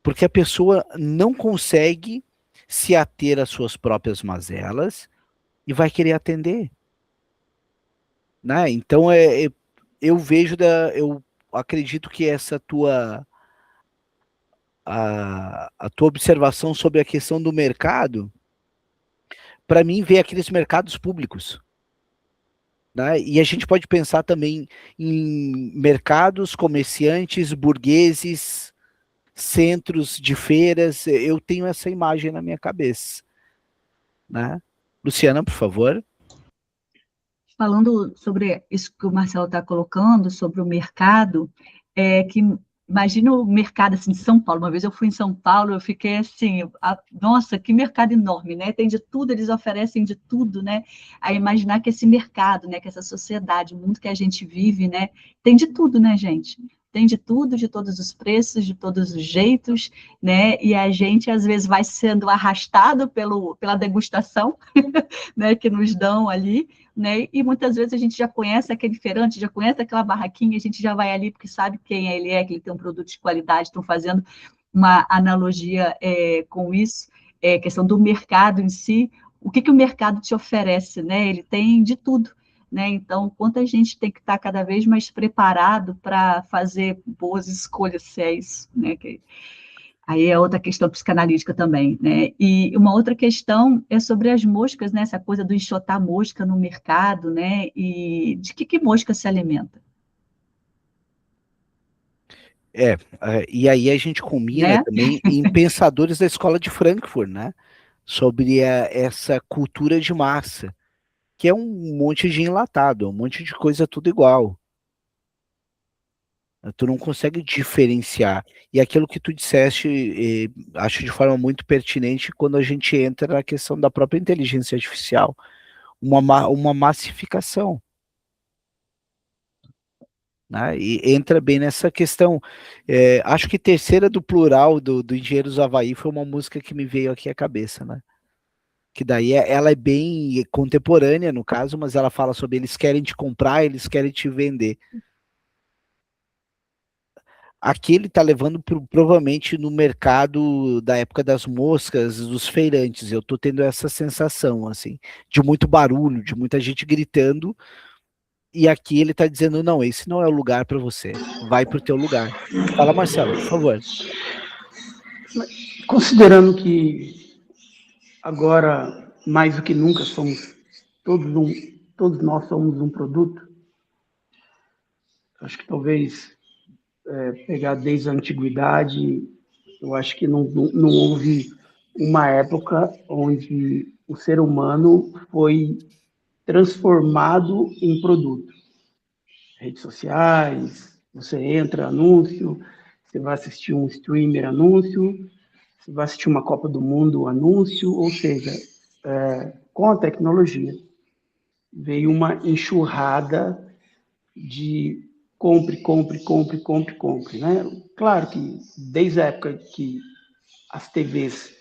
Porque a pessoa não consegue se ater às suas próprias mazelas e vai querer atender. Né? Então, eu vejo, eu acredito que essa a tua observação sobre a questão do mercado, para mim, vê aqueles mercados públicos. Né? E a gente pode pensar também em mercados, comerciantes, burgueses, centros de feiras. Eu tenho essa imagem na minha cabeça. Né? Luciana, por favor. Falando sobre isso que o Marcelo está colocando, sobre o mercado, que imagina o mercado assim, de São Paulo. Uma vez eu fui em São Paulo, eu fiquei assim, nossa, que mercado enorme, né? Tem de tudo, eles oferecem de tudo, né? A imaginar que esse mercado, né, que essa sociedade, o mundo que a gente vive, né, tem de tudo, né, gente? Tem de tudo, de todos os preços, de todos os jeitos, né? E a gente, às vezes, vai sendo arrastado pela degustação, né, que nos dão ali, né? E muitas vezes a gente já conhece aquele feirante, já conhece aquela barraquinha, a gente já vai ali porque sabe quem ele é, que ele tem um produto de qualidade. Estão fazendo uma analogia com isso, questão do mercado em si. O que o mercado te oferece, né? Ele tem de tudo. Né? Então, quanto a gente tem que estar cada vez mais preparado para fazer boas escolhas, se é isso, né? Aí é outra questão psicanalítica também, né? E uma outra questão é sobre as moscas, né? Essa coisa do enxotar mosca no mercado, né? E de que mosca se alimenta? E aí a gente combina Né? também em pensadores da escola de Frankfurt, né? Sobre essa cultura de massa, que é um monte de enlatado, um monte de coisa tudo igual. Tu não consegue diferenciar. E aquilo que tu disseste, acho de forma muito pertinente quando a gente entra na questão da própria inteligência artificial, uma massificação. Né? E entra bem nessa questão. Acho que terceira do plural do Engenheiros do Havaí foi uma música que me veio aqui à cabeça, né? Que daí ela é bem contemporânea, no caso, mas ela fala sobre eles querem te comprar, eles querem te vender. Aqui ele está levando provavelmente no mercado da época das moscas, dos feirantes. Eu estou tendo essa sensação, assim, de muito barulho, de muita gente gritando, e aqui ele está dizendo, não, esse não é o lugar para você, vai para o teu lugar. Fala, Marcelo, por favor. Considerando que agora, mais do que nunca, somos todos nós somos um produto, acho que talvez pegar desde a antiguidade, eu acho que não houve uma época onde o ser humano foi transformado em produto. Redes sociais, você entra, anúncio, você vai assistir um streamer, anúncio, você vai assistir uma Copa do Mundo, anúncio, ou seja, com a tecnologia, veio uma enxurrada de compre, compre, compre, compre, compre, né? Claro que desde a época que as TVs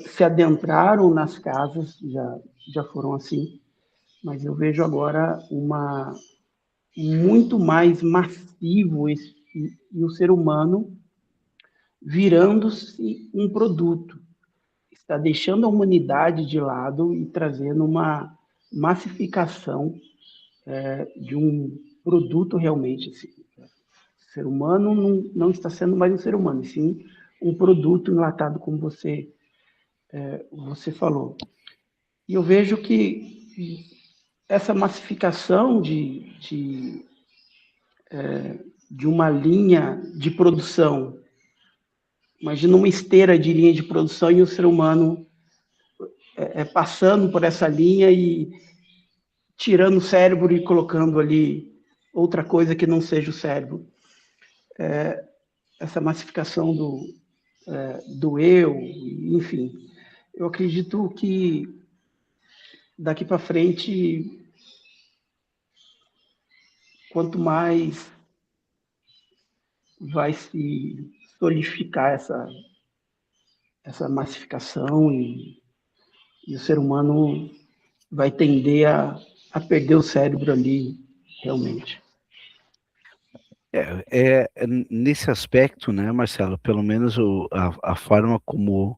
se adentraram nas casas, já foram assim, mas eu vejo agora muito mais massivo e o ser humano virando-se um produto. Está deixando a humanidade de lado e trazendo uma massificação de um produto realmente. Assim. O ser humano não está sendo mais um ser humano, sim um produto enlatado, como você falou. E eu vejo que essa massificação de uma linha de produção, imagina uma esteira de linha de produção e o ser humano passando por essa linha e tirando o cérebro e colocando ali outra coisa que não seja o cérebro. Essa massificação do eu, enfim. Eu acredito que daqui para frente, quanto mais vai se solidificar essa massificação e o ser humano vai tender a perder o cérebro ali, realmente. Nesse aspecto, né, Marcelo, pelo menos a forma como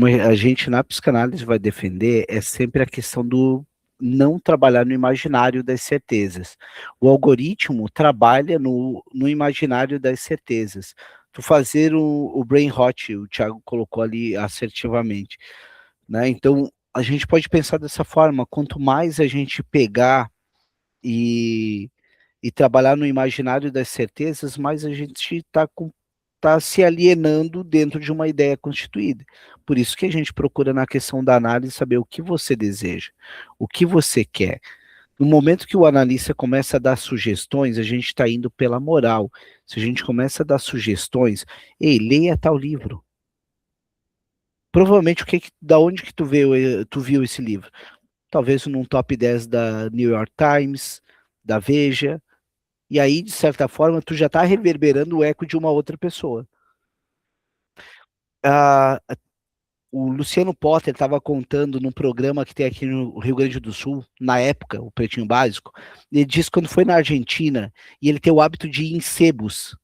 a gente na psicanálise vai defender é sempre a questão do não trabalhar no imaginário das certezas. O algoritmo trabalha no imaginário das certezas. Tu fazer o brain rot, o Thiago colocou ali assertivamente, né? Então, a gente pode pensar dessa forma, quanto mais a gente pegar e trabalhar no imaginário das certezas, mais a gente está se alienando dentro de uma ideia constituída. Por isso que a gente procura na questão da análise saber o que você deseja, o que você quer. No momento que o analista começa a dar sugestões, a gente está indo pela moral. Se a gente começa a dar sugestões, ei, leia tal livro. Provavelmente, da onde que tu viu esse livro? Talvez num top 10 da New York Times, da Veja, e aí, de certa forma, tu já está reverberando o eco de uma outra pessoa. O Luciano Potter estava contando num programa que tem aqui no Rio Grande do Sul, na época, o Pretinho Básico, ele disse que quando foi na Argentina, e ele tem o hábito de ir em sebos,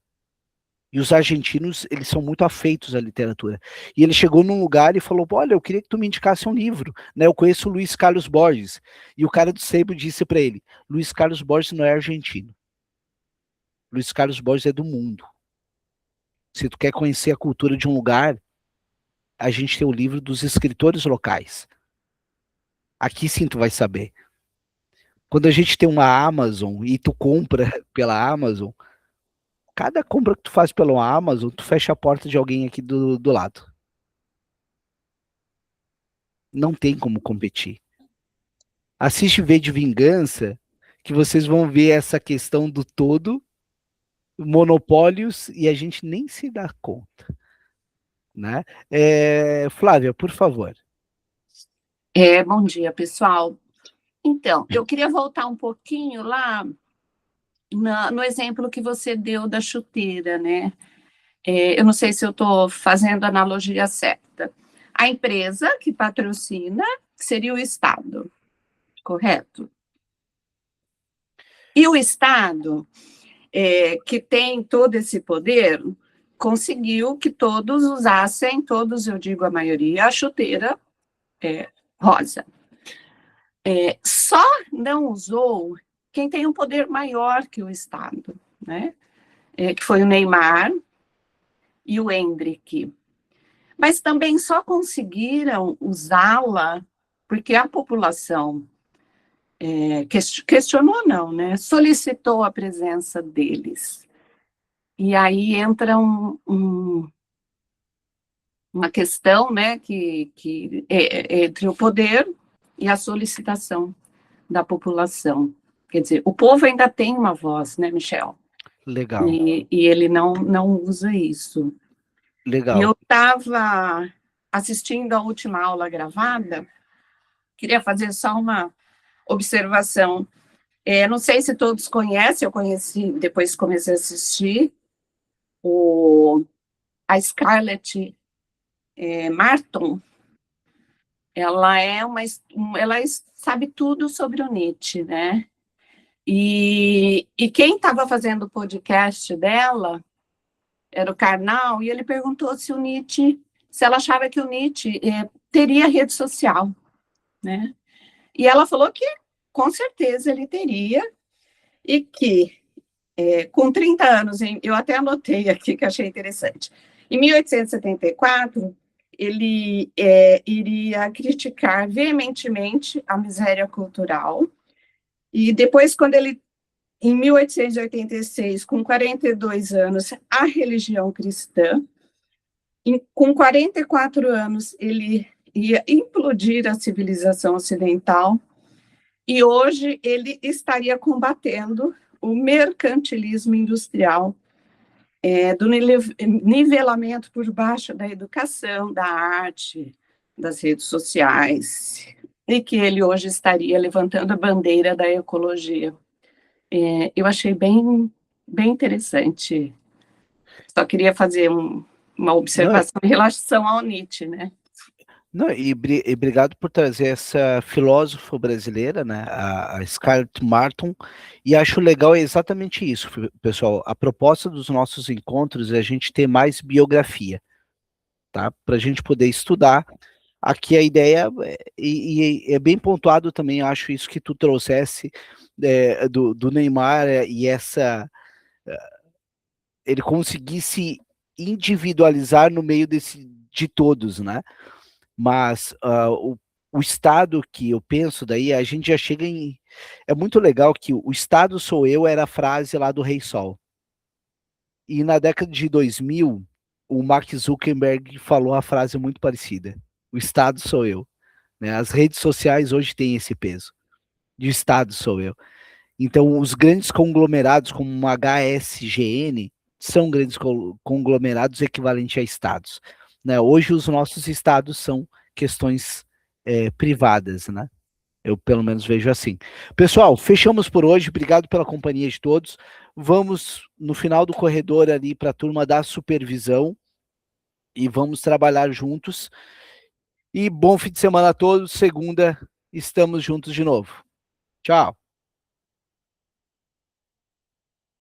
e os argentinos, eles são muito afeitos à literatura. E ele chegou num lugar e falou, olha, eu queria que tu me indicasse um livro, né? Eu conheço o Luiz Carlos Borges. E o cara do sebo disse para ele, Luiz Carlos Borges não é argentino. Luiz Carlos Borges é do mundo. Se tu quer conhecer a cultura de um lugar, a gente tem o livro dos escritores locais. Aqui sim tu vai saber. Quando a gente tem uma Amazon e tu compra pela Amazon, cada compra que tu faz pela Amazon, tu fecha a porta de alguém aqui do lado. Não tem como competir. Assiste V de Vingança, que vocês vão ver essa questão do todo, monopólios, e a gente nem se dá conta. Né? Flávia, por favor. Bom dia, pessoal. Então, eu queria voltar um pouquinho lá no exemplo que você deu da chuteira, né? Eu não sei se eu estou fazendo a analogia certa. A empresa que patrocina seria o Estado, correto? E o Estado, que tem todo esse poder, conseguiu que todos usassem, todos, eu digo a maioria, a chuteira rosa. Só não usou quem tem um poder maior que o Estado, né? Que foi o Neymar e o Hendrick. Mas também só conseguiram usá-la porque a população questionou, não, né? Solicitou a presença deles. E aí entra uma questão, né, que entre o poder e a solicitação da população. Quer dizer, o povo ainda tem uma voz, né, Michel? Legal. E ele não usa isso. Legal. E eu estava assistindo a última aula gravada Queria fazer só uma observação. Não sei se todos conhecem, eu conheci, depois comecei a assistir, a Scarlett Martin. Ela sabe tudo sobre o Nietzsche, né? E quem estava fazendo o podcast dela era o Karnal, e ele perguntou se ela achava que o Nietzsche teria rede social, né? E ela falou que com certeza ele teria, e que com 30 anos, eu até anotei aqui que achei interessante, em 1874, ele iria criticar veementemente a miséria cultural, e depois, em 1886, com 42 anos, a religião cristã, com 44 anos, ele ia implodir a civilização ocidental, e hoje ele estaria combatendo o mercantilismo industrial, do nivelamento por baixo da educação, da arte, das redes sociais, e que ele hoje estaria levantando a bandeira da ecologia. Eu achei bem, bem interessante. Só queria fazer uma observação em relação ao Nietzsche, né? Não, e obrigado por trazer essa filósofa brasileira, né, a Scarlett Martin, e acho legal exatamente isso, pessoal. A proposta dos nossos encontros é a gente ter mais biografia, tá? Para a gente poder estudar. Aqui a ideia, e é bem pontuado também, acho isso que tu trouxesse do Neymar e ele conseguir se individualizar no meio de todos, né? Mas o Estado que eu penso daí, a gente já chega em... É muito legal que o Estado sou eu era a frase lá do Rei Sol. E na década de 2000, o Mark Zuckerberg falou a frase muito parecida. O Estado sou eu. Né? As redes sociais hoje têm esse peso. De Estado sou eu. Então, os grandes conglomerados, como uma HSGN, são grandes conglomerados equivalentes a estados. Né? Hoje, os nossos estados são questões privadas, né? Eu, pelo menos, vejo assim. Pessoal, fechamos por hoje. Obrigado pela companhia de todos. Vamos, no final do corredor ali, para a turma da supervisão e vamos trabalhar juntos. E bom fim de semana a todos. Segunda, estamos juntos de novo. Tchau.